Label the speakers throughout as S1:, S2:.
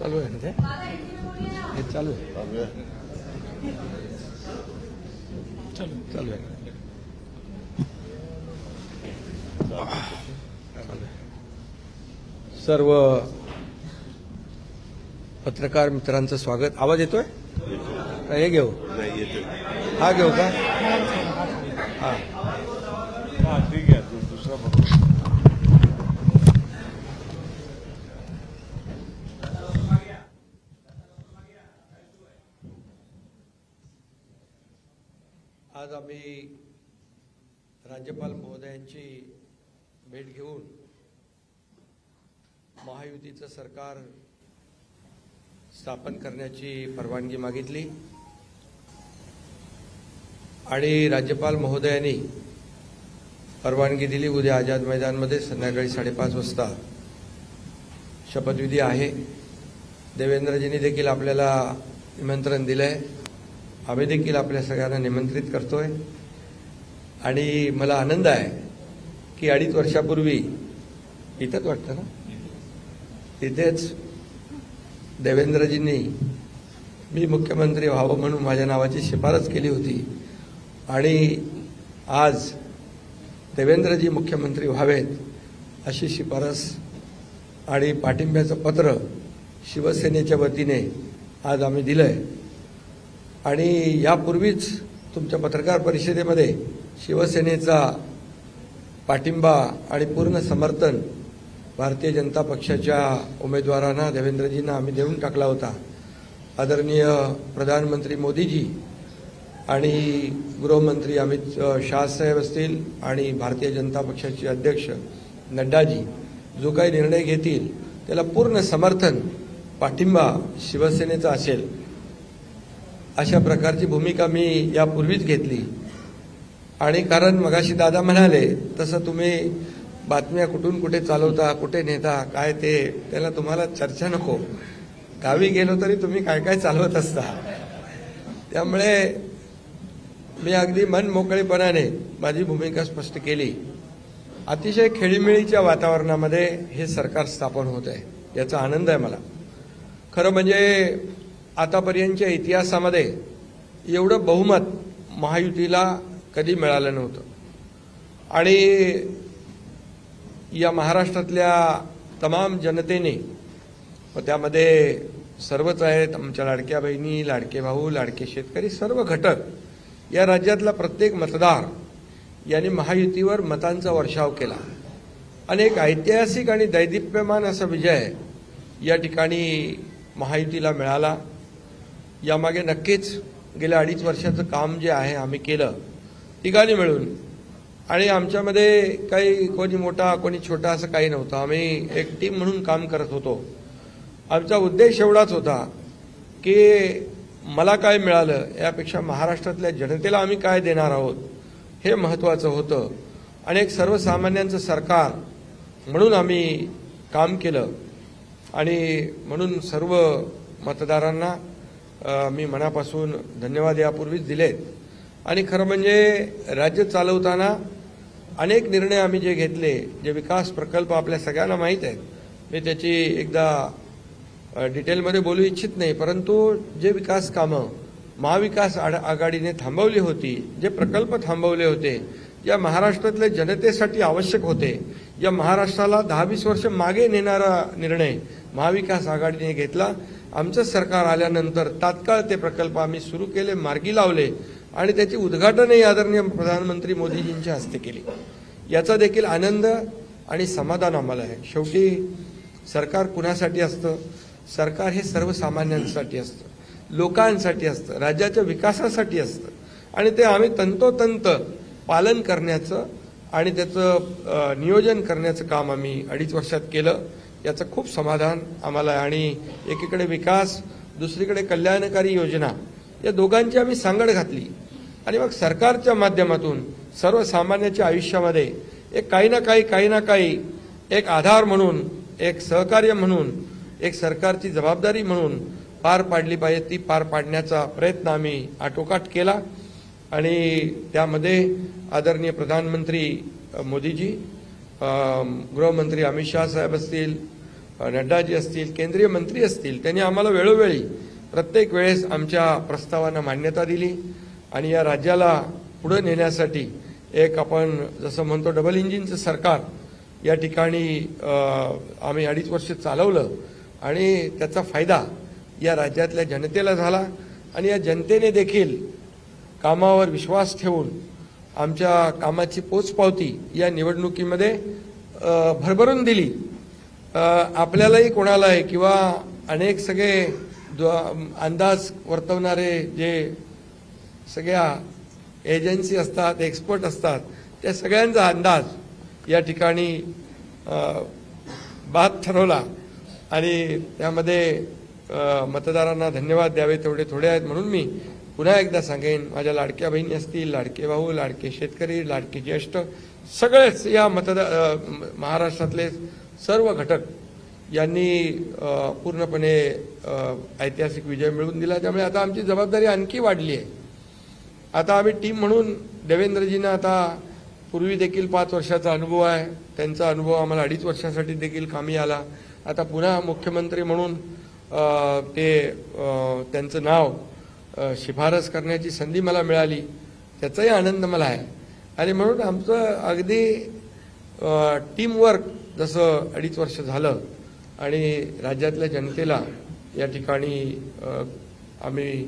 S1: चालू आहे ना ते? हे चालू आहे. चालू आहे. सर्व पत्रकार मित्रांचं स्वागत. आवाज येतोय? हे घेऊ, हा घेऊ का? हा
S2: ठीक आहे. दुसरा बघू.
S1: आज आम्ही राज्यपाल महोदयांची भेट घेऊन महायुतीचं सरकार स्थापन करण्याची परवानगी मागितली आणि राज्यपाल महोदयांनी परवानगी दिली. उद्या आझाद मैदानमध्ये संध्याकाळी 5:30 वाजता शपथविधी आहे. देवेंद्रजींनी देखील आपल्याला निमंत्रण दिलंय. आम्ही देखील आपल्या सगळ्यांना निमंत्रित करतोय आणि मला आनंद आहे की 2.5 वर्षापूर्वी इथंच वाटतं ना, तिथेच देवेंद्रजींनी मी मुख्यमंत्री व्हावं म्हणून माझ्या नावाची शिफारस केली होती आणि आज देवेंद्रजी मुख्यमंत्री व्हावेत अशी शिफारस आणि पाठिंब्याचं पत्र शिवसेनेच्या वतीने आज आम्ही दिलंय. आणि यापूर्वीच तुमच्या पत्रकार परिषदेमध्ये शिवसेनेचा पाठिंबा आणि पूर्ण समर्थन भारतीय जनता पक्षाच्या उमेदवारांना देवेंद्रजींना आम्ही देऊन टाकला होता. आदरणीय प्रधानमंत्री मोदीजी आणि गृहमंत्री अमित शाह साहेब असतील आणि भारतीय जनता पक्षाचे अध्यक्ष नड्डाजी जो काही निर्णय घेतील त्याला पूर्ण समर्थन पाठिंबा शिवसेनेचा असेल अशा प्रकारची भूमिका मी यापूर्वीच घेतली. आणि कारण मगाशी दादा म्हणाले तसं तुम्ही बातम्या कुठून कुठे चालवता, कुठे नेता, काय ते त्याला तुम्हाला चर्चा नको. गावी गेलो तरी तुम्ही काय काय चालवत असता. त्यामुळे मी अगदी मन मोकळेपणाने माझी भूमिका स्पष्ट केली. अतिशय खेळीमेळीच्या वातावरणामध्ये हे सरकार स्थापन होत आहे याचा आनंद आहे मला. खरं म्हणजे आतापर्यंतच्या इतिहासामध्ये एवढं बहुमत महायुतीला कधी मिळालं नव्हतं आणि या महाराष्ट्रातल्या तमाम जनतेने व त्यामध्ये सर्वच आहेत, आमच्या लाडक्या बहिणी, लाडके भाऊ, लाडके शेतकरी, सर्व घटक, या राज्यातला प्रत्येक मतदार यांनी महायुतीवर मतांचा वर्षाव केला आणि एक ऐतिहासिक आणि दैदिप्यमान असा विजय या ठिकाणी महायुतीला मिळाला. यामागे नक्कीच गेल्या 2.5 वर्षाचं काम जे आहे आम्ही केलं तिघांनी मिळून. आणि आमच्यामध्ये काही कोणी मोठा कोणी छोटा असं काही नव्हतं. आम्ही एक टीम म्हणून काम करत होतो. आमचा उद्देश एवढाच होता की मला काय मिळालं यापेक्षा महाराष्ट्रातल्या जनतेला आम्ही काय देणार आहोत हे महत्त्वाचं होतं. आणि एक सर्वसामान्यांचं सरकार म्हणून आम्ही काम केलं आणि म्हणून सर्व मतदारांना मी मनापासून धन्यवाद यापूर्वीच दिलेत. आणि खरं म्हणजे राज्य चालवताना अनेक निर्णय आम्ही जे घेतले, जे विकास प्रकल्प आपल्या सगळ्यांना माहीत आहेत, मी त्याची एकदा डिटेलमध्ये बोलू इच्छित नाही, परंतु जे विकास कामं महाविकास आघाडीने थांबवली होती, जे प्रकल्प थांबवले होते, या महाराष्ट्रातल्या जनतेसाठी आवश्यक होते, या महाराष्ट्राला 10-20 वर्ष मागे नेणारा निर्णय महाविकास आघाडीने घेतला. आमचं सरकार आल्यानंतर तात्काळ ते प्रकल्प आम्ही सुरू केले, मार्गी लावले आणि त्याची उद्घाटनही आदरणीय प्रधानमंत्री मोदीजींच्या हस्ते केली. याचा देखील आनंद आणि समाधान आम्हाला आहे. शेवटी सरकार कुणासाठी असतं? सरकार हे सर्वसामान्यांसाठी असतं, लोकांसाठी असतं, राज्याच्या विकासासाठी असतं आणि ते आम्ही तंतोतंत पालन करण्याचं आणि त्याचं नियोजन करण्याचं काम आम्ही 2.5 वर्षात केलं. याचं खूप समाधान आम्हाला आहे. आणि एकीकडे विकास, दुसरीकडे कल्याणकारी योजना, या दोघांची आम्ही सांगड घातली आणि मग सरकारच्या माध्यमातून सर्वसामान्याच्या आयुष्यामध्ये एक काही ना काही एक आधार म्हणून, एक सहकार्य म्हणून, एक सरकारची जबाबदारी म्हणून पार पाडली पाहिजे, ती पार पाडण्याचा प्रयत्न आम्ही आटोकाट केला. आणि त्यामध्ये आदरणीय प्रधानमंत्री मोदीजी, गृहमंत्री अमित शाह साहेब असतील, नड्डाजी असतील, केंद्रीय मंत्री असतील, त्यांनी आम्हाला वेळोवेळी प्रत्येक वेळेस आमच्या प्रस्तावांना मान्यता दिली आणि या राज्याला पुढे नेण्यासाठी एक आपण जसं म्हणतो डबल इंजिनचं सरकार या ठिकाणी आम्ही 2.5 वर्ष चालवलं आणि त्याचा फायदा या राज्यातल्या जनतेला झाला आणि या जनतेने देखील कामावर विश्वास ठेवून आमच्या कामाची पोचपावती या निवडणुकीमध्ये भरभरून दिली. आपल्यालाही कोणालाही किंवा अनेक सगळे अंदाज वर्तवणारे जे सगळ्या एजन्सी असतात, एक्सपर्ट असतात, त्या सगळ्यांचा अंदाज या ठिकाणी बाद ठरवला आणि त्यामध्ये मतदारांना धन्यवाद द्यावे तेवढे थोडे आहेत. म्हणून मी पुन्हा एकदा सांगेन, माझ्या लाडक्या बहिणी असतील, लाडके भाऊ, लाडके शेतकरी, लाडके ज्येष्ठ, सगळेच या महाराष्ट्रातले सर्व घटक यांनी पूर्णपणे ऐतिहासिक विजय मिळवून दिला. त्यामुळे आता आमची जबाबदारी आणखी वाढली आहे. आता आम्ही टीम म्हणून देवेंद्रजींना आता पूर्वी देखील 5 वर्षाचा अनुभव आहे, त्यांचा अनुभव आम्हाला 2.5 वर्षासाठी देखील कामी आला. आता पुन्हा मुख्यमंत्री म्हणून त्यांचं नाव शिफारस करण्याची संधी मला मिळाली, त्याचाही आनंद मला आहे. आणि म्हणून आमचं अगदी टीमवर्क जसं 2.5 वर्ष झालं आणि राज्यातल्या जनतेला या ठिकाणी आम्ही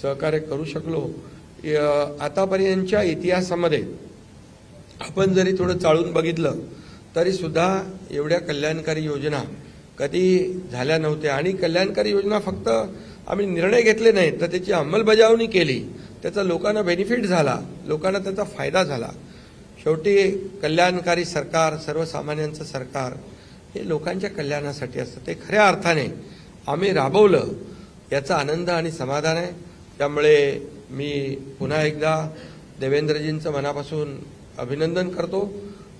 S1: सहकार्य करू शकलो. आतापर्यंतच्या इतिहासामध्ये आपण जरी थोडं चाळून बघितलं तरी सुद्धा एवढ्या कल्याणकारी योजना कधी झाल्या नव्हत्या. आणि कल्याणकारी योजना फक्त आम्ही निर्णय घेतले नाहीत तर त्याची अंमलबजावणी केली, त्याचा लोकांना बेनिफिट झाला, लोकांना त्याचा फायदा झाला. शेवटी कल्याणकारी सरकार, सर्वसामान्यांचं सरकार हे लोकांच्या कल्याणासाठी असतं. ते खऱ्या अर्थाने आम्ही राबवलं याचा आनंद आणि समाधान आहे. त्यामुळे मी पुन्हा एकदा देवेंद्रजींचं मनापासून अभिनंदन करतो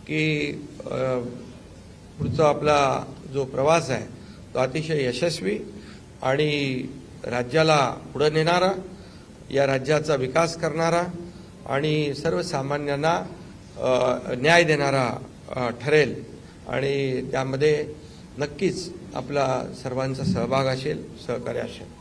S1: की पुढचा आपला जो प्रवास आहे तो अतिशय यशस्वी आणि राज्याला पुढे नेणारा, या राज्याचा विकास करणारा आणि सर्वसामान्यांना न्याय देणारा ठरेल आणि त्यामध्ये नक्कीच आपला सर्वांचा सहभाग असेल, सहकार्य असेल.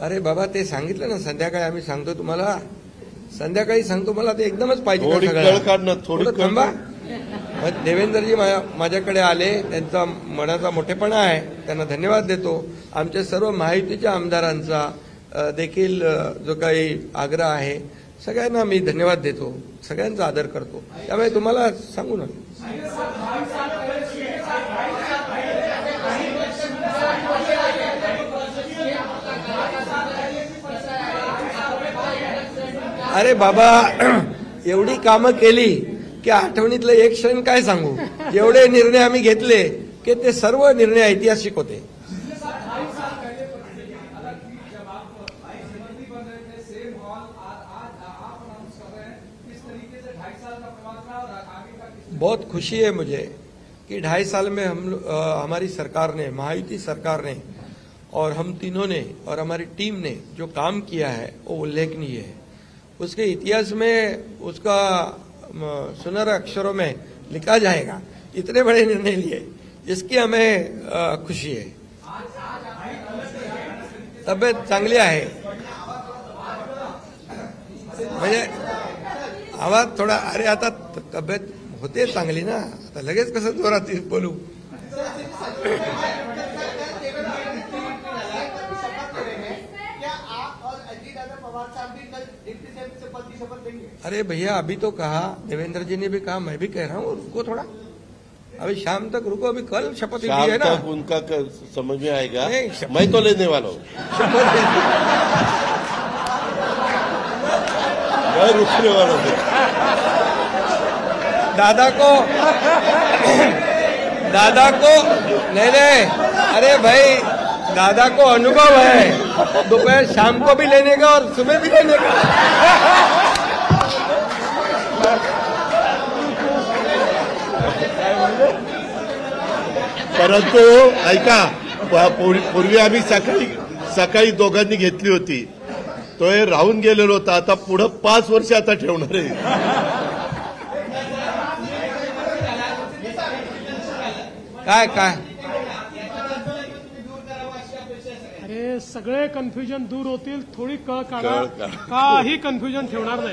S1: अरे बाबा, ते सांगितलं ना संध्याकाळी, आम्ही सांगतो तुम्हाला, संध्याकाळी सांगतो. मला ते एकदमच पाहिजे. थोडं थांबा. देवेंद्रजी माझ्याकडे आले, त्यांचा मनाचा मोठेपणा आहे, त्यांना धन्यवाद देतो. आमच्या सर्व महायुतीच्या आमदारांचा देखील जो काही आग्रह आहे सगळ्यांना मी धन्यवाद देतो, सगळ्यांचा आदर करतो. त्यामुळे तुम्हाला सांगू ना, अरे बाबा, एवढी कामं केली की आठवणीतलं एक क्षण काय सांगू. एवढे निर्णय आम्ही घेतले की ते सर्व निर्णय ऐतिहासिक होते. बहुत खुशी है मुझे कि 2.5 साल में हमारी सरकार ने, महायुति सरकार ने और हम तीनों ने और हमारी टीम ने जो काम किया है वो उल्लेखनीय है. उसके इतिहास में उसका सुनहरे अक्षरों में लिखा जाएगा. इतने बड़े निर्णय लिए, इसकी हमें खुशी है. तब्येत चांगली आहे, म्हणजे आवाज थोडा, अरे आता तब्येत होते चांगली ना, आता लगेच कसं जोरात बोलू. अरे भैया, अभी तो कहा, देवेंद्र जी ने भी कहा, मैं भी कह रहा हूँ, रुको थोड़ा, अभी शाम तक रुको. अभी कल शपथ ली है ना,
S2: उनका समझ में आएगा. मैं तो लेने वाला हूँ, मैं रुकने वाला हूँ.
S1: दादा को नहीं, अरे भाई, दादा को अनुभव है, दोपहर शाम को भी लेने का और सुबह भी लेने का.
S2: परंतु ऐका, पूर्वी आम्ही सकाळी दोघांनी घेतली होती. तो हे राहून गेलेलो होता. आता पुढं 5 वर्ष आता ठेवणार आहे.
S1: काय
S3: अरे सगळे कन्फ्युजन दूर होतील. थोडी कळ काढा.
S2: कळ काढा.
S3: काही कन्फ्युजन ठेवणार नाही.